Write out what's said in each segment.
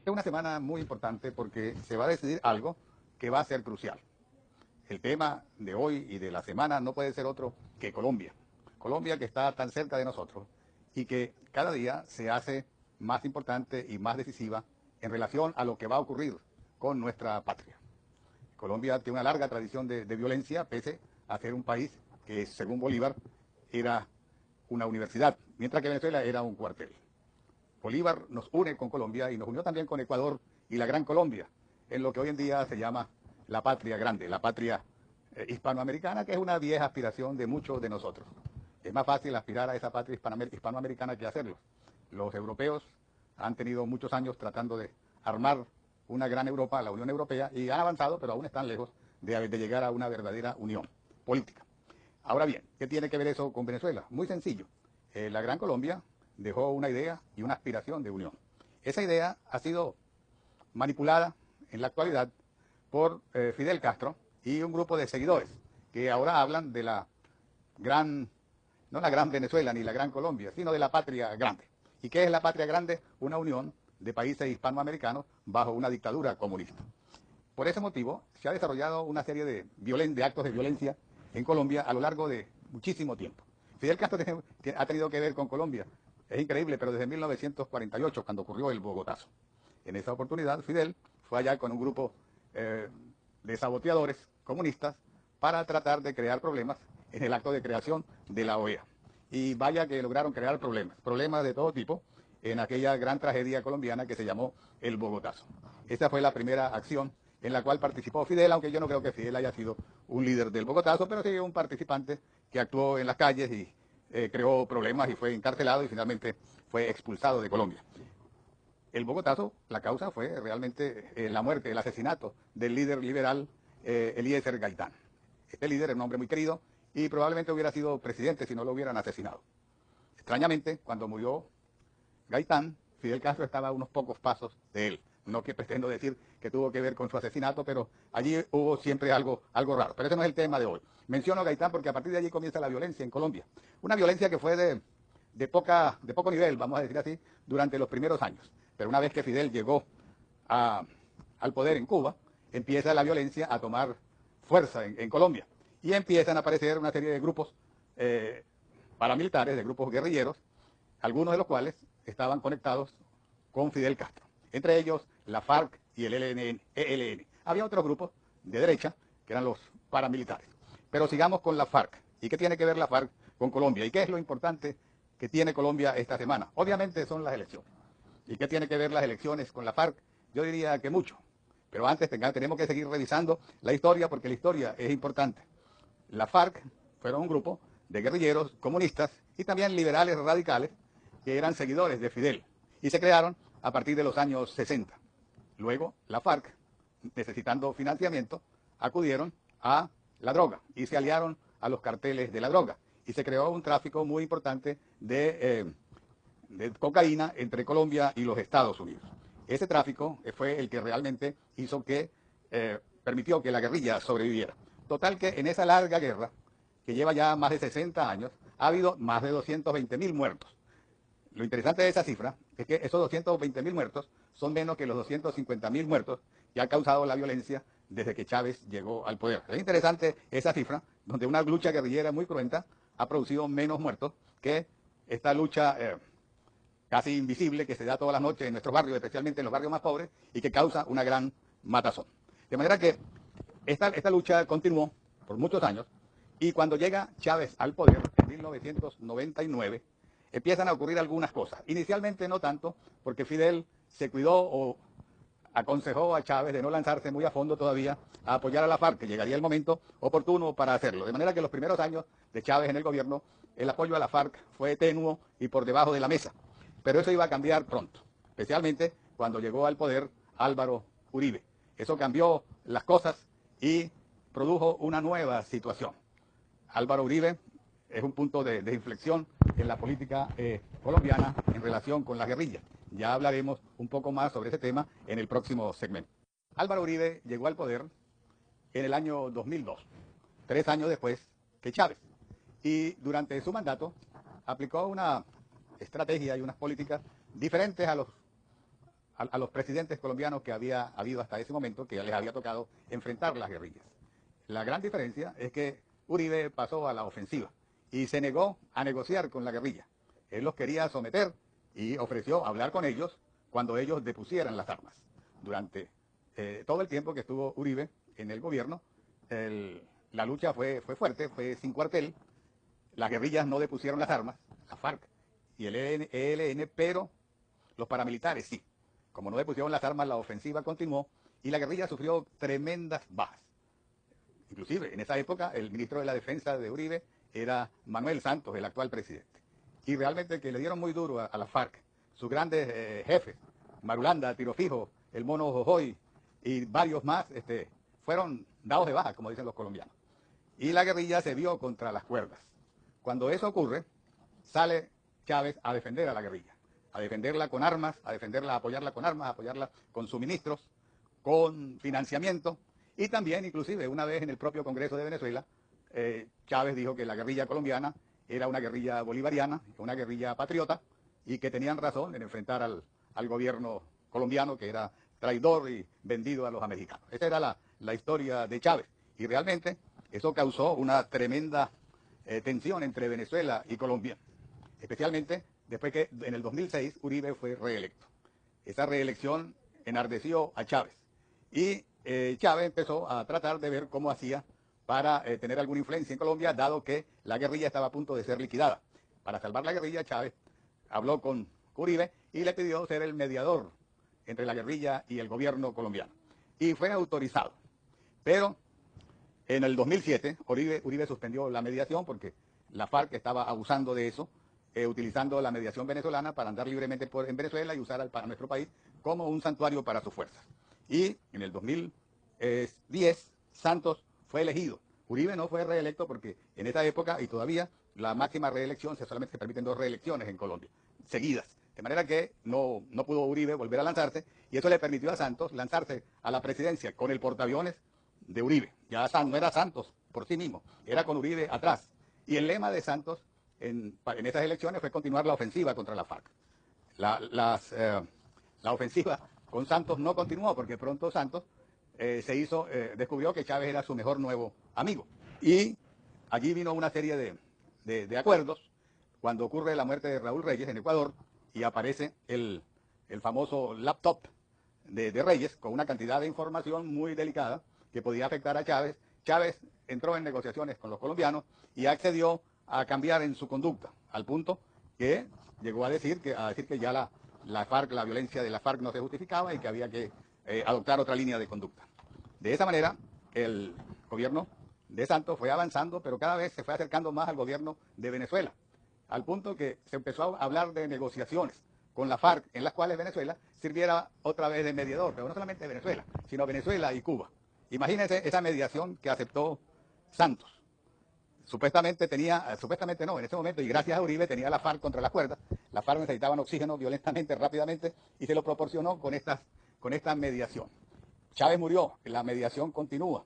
Es una semana muy importante porque se va a decidir algo que va a ser crucial. El tema de hoy y de la semana no puede ser otro que Colombia. Colombia que está tan cerca de nosotros y que cada día se hace más importante y más decisiva en relación a lo que va a ocurrir con nuestra patria. Colombia tiene una larga tradición de violencia, pese a ser un país que, según Bolívar, era una universidad, mientras que Venezuela era un cuartel. Bolívar nos une con Colombia y nos unió también con Ecuador y la Gran Colombia, en lo que hoy en día se llama la patria grande, la patria hispanoamericana, que es una vieja aspiración de muchos de nosotros. Es más fácil aspirar a esa patria hispanoamericana que hacerlo. Los europeos han tenido muchos años tratando de armar una gran Europa, la Unión Europea, y han avanzado, pero aún están lejos de llegar a una verdadera unión política. Ahora bien, ¿qué tiene que ver eso con Venezuela? Muy sencillo. La Gran Colombia dejó una idea y una aspiración de unión. Esa idea ha sido manipulada en la actualidad por Fidel Castro y un grupo de seguidores que ahora hablan de la gran, no la gran Venezuela ni la gran Colombia, sino de la patria grande. ¿Y qué es la patria grande? Una unión de países hispanoamericanos bajo una dictadura comunista. Por ese motivo se ha desarrollado una serie de actos de violencia en Colombia a lo largo de muchísimo tiempo. Fidel Castro ha tenido que ver con Colombia. Es increíble, pero desde 1948, cuando ocurrió el Bogotazo. En esa oportunidad, Fidel fue allá con un grupo de saboteadores comunistas para tratar de crear problemas en el acto de creación de la OEA. Y vaya que lograron crear problemas de todo tipo en aquella gran tragedia colombiana que se llamó el Bogotazo. Esa fue la primera acción en la cual participó Fidel, aunque yo no creo que Fidel haya sido un líder del Bogotazo, pero sí un participante que actuó en las calles y creó problemas y fue encarcelado y finalmente fue expulsado de Colombia. El Bogotazo, la causa fue realmente la muerte, el asesinato del líder liberal Eliezer Gaitán. Este líder era un hombre muy querido y probablemente hubiera sido presidente si no lo hubieran asesinado. Extrañamente, cuando murió Gaitán, Fidel Castro estaba a unos pocos pasos de él. No que pretendo decir que tuvo que ver con su asesinato, pero allí hubo siempre algo raro. Pero ese no es el tema de hoy. Menciono a Gaitán porque a partir de allí comienza la violencia en Colombia. Una violencia que fue de poco nivel, vamos a decir así, durante los primeros años. Pero una vez que Fidel llegó al poder en Cuba, empieza la violencia a tomar fuerza en Colombia. Y empiezan a aparecer una serie de grupos paramilitares, de grupos guerrilleros, algunos de los cuales estaban conectados con Fidel Castro. Entre ellos la FARC y el ELN. Había otros grupos de derecha que eran los paramilitares. Pero sigamos con la FARC. ¿Y qué tiene que ver la FARC con Colombia? ¿Y qué es lo importante que tiene Colombia esta semana? Obviamente son las elecciones. ¿Y qué tiene que ver las elecciones con la FARC? Yo diría que mucho. Pero antes tenemos que seguir revisando la historia porque la historia es importante. La FARC fueron un grupo de guerrilleros comunistas y también liberales radicales que eran seguidores de Fidel y se crearon a partir de los años 60. Luego la FARC, necesitando financiamiento, acudieron a la droga y se aliaron a los carteles de la droga y se creó un tráfico muy importante de cocaína entre Colombia y los Estados Unidos. Ese tráfico fue el que realmente hizo que permitió que la guerrilla sobreviviera. Total que en esa larga guerra, que lleva ya más de 60 años, ha habido más de 220.000 muertos. Lo interesante de esa cifra es que esos 220.000 muertos son menos que los 250.000 muertos que ha causado la violencia desde que Chávez llegó al poder. Es interesante esa cifra, donde una lucha guerrillera muy cruenta ha producido menos muertos que esta lucha casi invisible que se da todas las noches en nuestros barrios, especialmente en los barrios más pobres, y que causa una gran matazón. De manera que esta lucha continuó por muchos años, y cuando llega Chávez al poder en 1999, empiezan a ocurrir algunas cosas. Inicialmente no tanto, porque Fidel se cuidó o aconsejó a Chávez de no lanzarse muy a fondo todavía a apoyar a la FARC, que llegaría el momento oportuno para hacerlo. De manera que los primeros años de Chávez en el gobierno, el apoyo a la FARC fue tenuo y por debajo de la mesa. Pero eso iba a cambiar pronto, especialmente cuando llegó al poder Álvaro Uribe. Eso cambió las cosas y produjo una nueva situación. Álvaro Uribe es un punto de inflexión en la política colombiana en relación con la guerrilla. Ya hablaremos un poco más sobre ese tema en el próximo segmento. Álvaro Uribe llegó al poder en el año 2002, 3 años después que Chávez. Y durante su mandato aplicó una estrategia y unas políticas diferentes a los presidentes colombianos que había habido hasta ese momento, que les había tocado enfrentar las guerrillas. La gran diferencia es que Uribe pasó a la ofensiva y se negó a negociar con la guerrilla. Él los quería someter y ofreció hablar con ellos cuando ellos depusieran las armas. Durante todo el tiempo que estuvo Uribe en el gobierno, la lucha fue fuerte, fue sin cuartel. Las guerrillas no depusieron las armas, la FARC y el ELN, pero los paramilitares sí. Como no depusieron las armas, la ofensiva continuó y la guerrilla sufrió tremendas bajas. Inclusive, en esa época, el ministro de la Defensa de Uribe era Manuel Santos, el actual presidente. Y realmente que le dieron muy duro a la FARC. Sus grandes jefes, Marulanda, Tiro Fijo, el Mono Jojoy y varios más, fueron dados de baja, como dicen los colombianos. Y la guerrilla se vio contra las cuerdas. Cuando eso ocurre, sale Chávez a defender a la guerrilla, a defenderla con armas, a defenderla, a apoyarla con armas, a apoyarla con suministros, con financiamiento. Y también, inclusive, una vez en el propio Congreso de Venezuela, Chávez dijo que la guerrilla colombiana era una guerrilla bolivariana, una guerrilla patriota, y que tenían razón en enfrentar al gobierno colombiano, que era traidor y vendido a los americanos. Esa era la historia de Chávez. Y realmente eso causó una tremenda tensión entre Venezuela y Colombia, especialmente después que en el 2006 Uribe fue reelecto. Esa reelección enardeció a Chávez y Chávez empezó a tratar de ver cómo hacía para tener alguna influencia en Colombia, dado que la guerrilla estaba a punto de ser liquidada. Para salvar la guerrilla, Chávez habló con Uribe y le pidió ser el mediador entre la guerrilla y el gobierno colombiano. Y fue autorizado. Pero en el 2007, Uribe suspendió la mediación porque la FARC estaba abusando de eso, utilizando la mediación venezolana para andar libremente en Venezuela y usar para nuestro país como un santuario para sus fuerzas. Y en el 2010, Santos fue elegido. Uribe no fue reelecto porque en esa época y todavía la máxima reelección, solamente se permiten 2 reelecciones en Colombia, seguidas. De manera que no pudo Uribe volver a lanzarse y eso le permitió a Santos lanzarse a la presidencia con el portaaviones de Uribe. Ya no era Santos por sí mismo, era con Uribe atrás. Y el lema de Santos en esas elecciones fue continuar la ofensiva contra la FARC. La ofensiva con Santos no continuó porque pronto Santos descubrió que Chávez era su mejor nuevo amigo. Y allí vino una serie de acuerdos cuando ocurre la muerte de Raúl Reyes en Ecuador y aparece el famoso laptop de Reyes con una cantidad de información muy delicada que podía afectar a Chávez. Chávez entró en negociaciones con los colombianos y accedió a cambiar en su conducta, al punto que llegó a decir que ya la FARC, la violencia de la FARC no se justificaba y que había que adoptar otra línea de conducta. De esa manera, el gobierno de Santos fue avanzando, pero cada vez se fue acercando más al gobierno de Venezuela, al punto que se empezó a hablar de negociaciones con la FARC, en las cuales Venezuela sirviera otra vez de mediador, pero no solamente Venezuela, sino Venezuela y Cuba. Imagínense esa mediación que aceptó Santos. Supuestamente no, en ese momento, y gracias a Uribe tenía la FARC contra las cuerdas. La FARC necesitaban oxígeno violentamente, rápidamente, y se lo proporcionó con esta mediación. Chávez murió, la mediación continúa,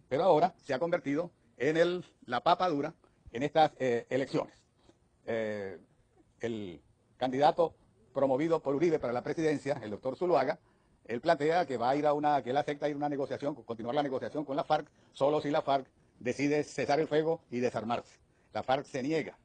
pero ahora se ha convertido en la papa dura en estas elecciones. El candidato promovido por Uribe para la presidencia, el doctor Zuluaga, él plantea que que él acepta ir a una negociación, continuar la negociación con la FARC, solo si la FARC decide cesar el fuego y desarmarse. La FARC se niega.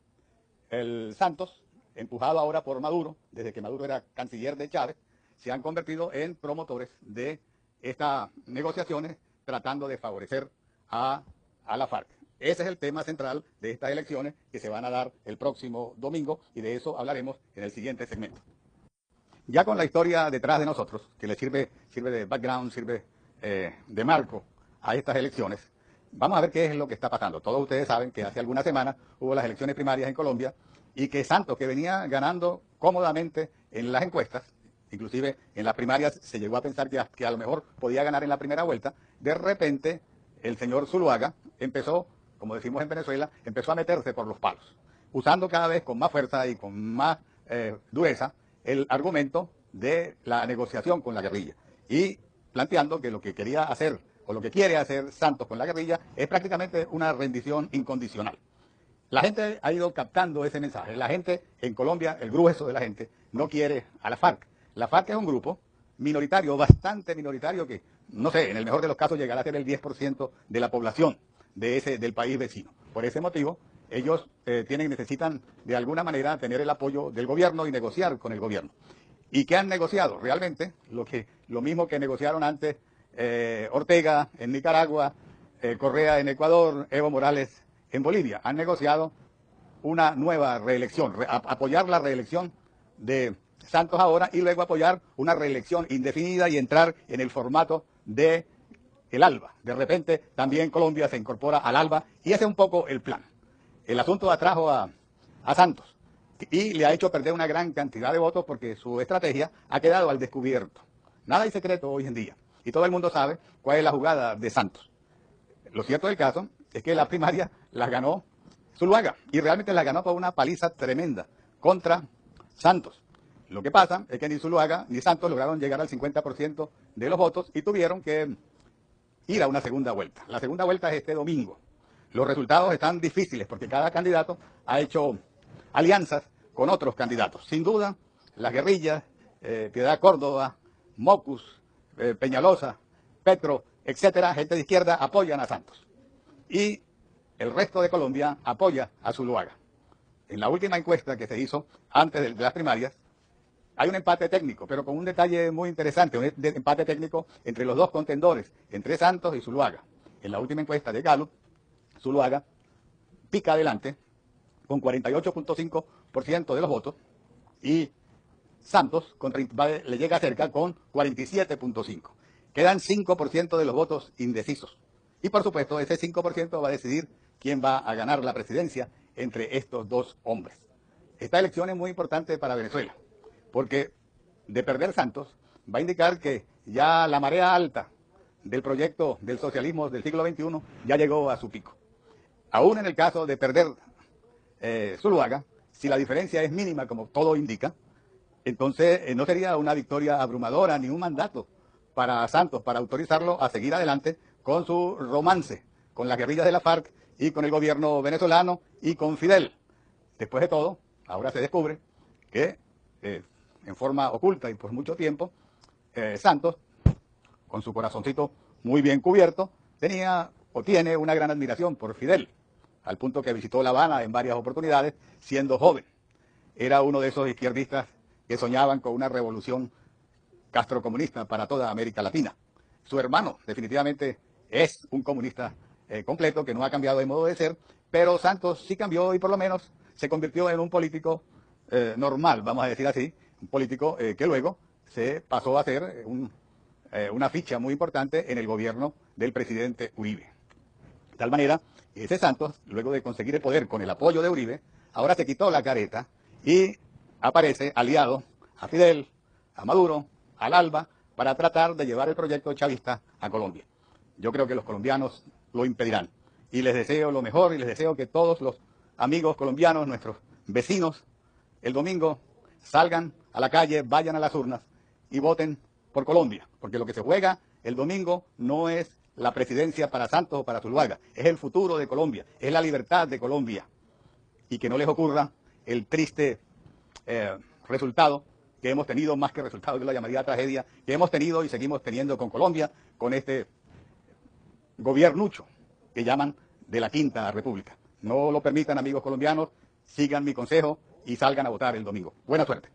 El Santos, empujado ahora por Maduro, desde que Maduro era canciller de Chávez, se han convertido en promotores de estas negociaciones, tratando de favorecer a la FARC. Ese es el tema central de estas elecciones que se van a dar el próximo domingo y de eso hablaremos en el siguiente segmento. Ya con la historia detrás de nosotros, que le sirve de background, sirve de marco a estas elecciones, vamos a ver qué es lo que está pasando. Todos ustedes saben que hace algunas semanas hubo las elecciones primarias en Colombia y que Santos, que venía ganando cómodamente en las encuestas, inclusive en las primarias se llegó a pensar que a lo mejor podía ganar en la primera vuelta, de repente el señor Zuluaga empezó, como decimos en Venezuela, empezó a meterse por los palos, usando cada vez con más fuerza y con más dureza el argumento de la negociación con la guerrilla y planteando que lo que quería hacer o lo que quiere hacer Santos con la guerrilla es prácticamente una rendición incondicional. La gente ha ido captando ese mensaje. La gente en Colombia, el grueso de la gente, no quiere a la FARC. La FARC es un grupo minoritario, bastante minoritario, que, no sé, en el mejor de los casos llegará a ser el 10% de la población del país vecino. Por ese motivo, ellos necesitan de alguna manera tener el apoyo del gobierno y negociar con el gobierno. ¿Y qué han negociado? Realmente lo mismo que negociaron antes Ortega en Nicaragua, Correa en Ecuador, Evo Morales en Bolivia. Han negociado una nueva reelección, apoyar la reelección de Santos ahora y luego apoyar una reelección indefinida y entrar en el formato de el ALBA. De repente también Colombia se incorpora al ALBA y ese es un poco el plan. El asunto atrajo a Santos y le ha hecho perder una gran cantidad de votos porque su estrategia ha quedado al descubierto. Nada hay secreto hoy en día y todo el mundo sabe cuál es la jugada de Santos. Lo cierto del caso es que la primaria la ganó Zuluaga y realmente la ganó por una paliza tremenda contra Santos. Lo que pasa es que ni Zuluaga ni Santos lograron llegar al 50% de los votos y tuvieron que ir a una segunda vuelta. La segunda vuelta es este domingo. Los resultados están difíciles porque cada candidato ha hecho alianzas con otros candidatos. Sin duda, las guerrillas, Piedad Córdoba, Mocus, Peñalosa, Petro, etcétera, gente de izquierda, apoyan a Santos. Y el resto de Colombia apoya a Zuluaga. En la última encuesta que se hizo antes de las primarias, hay un empate técnico, pero con un detalle muy interesante, un empate técnico entre los dos contendores, entre Santos y Zuluaga. En la última encuesta de Gallup, Zuluaga pica adelante con 48.5% de los votos y Santos le llega cerca con 47.5%. Quedan 5% de los votos indecisos. Y por supuesto, ese 5% va a decidir quién va a ganar la presidencia entre estos dos hombres. Esta elección es muy importante para Venezuela, porque de perder Santos va a indicar que ya la marea alta del proyecto del socialismo del siglo XXI ya llegó a su pico. Aún en el caso de perder Zuluaga, si la diferencia es mínima, como todo indica, entonces no sería una victoria abrumadora ni un mandato para Santos para autorizarlo a seguir adelante con su romance con las guerrillas de la FARC y con el gobierno venezolano y con Fidel. Después de todo, ahora se descubre que en forma oculta y por mucho tiempo, Santos, con su corazoncito muy bien cubierto, tenía o tiene una gran admiración por Fidel, al punto que visitó La Habana en varias oportunidades siendo joven. Era uno de esos izquierdistas que soñaban con una revolución castrocomunista para toda América Latina. Su hermano definitivamente es un comunista completo que no ha cambiado de modo de ser, pero Santos sí cambió y por lo menos se convirtió en un político normal, vamos a decir así, un político que luego se pasó a ser una ficha muy importante en el gobierno del presidente Uribe. De tal manera, ese Santos, luego de conseguir el poder con el apoyo de Uribe, ahora se quitó la careta y aparece aliado a Fidel, a Maduro, al ALBA, para tratar de llevar el proyecto chavista a Colombia. Yo creo que los colombianos lo impedirán. Y les deseo lo mejor y les deseo que todos los amigos colombianos, nuestros vecinos, el domingo salgan a la calle, vayan a las urnas y voten por Colombia. Porque lo que se juega el domingo no es la presidencia para Santos o para Zuluaga, es el futuro de Colombia, es la libertad de Colombia. Y que no les ocurra el triste resultado que hemos tenido, más que resultado, yo la llamaría tragedia, que hemos tenido y seguimos teniendo con Colombia, con este gobiernucho que llaman de la Quinta República. No lo permitan, amigos colombianos, sigan mi consejo y salgan a votar el domingo. Buena suerte.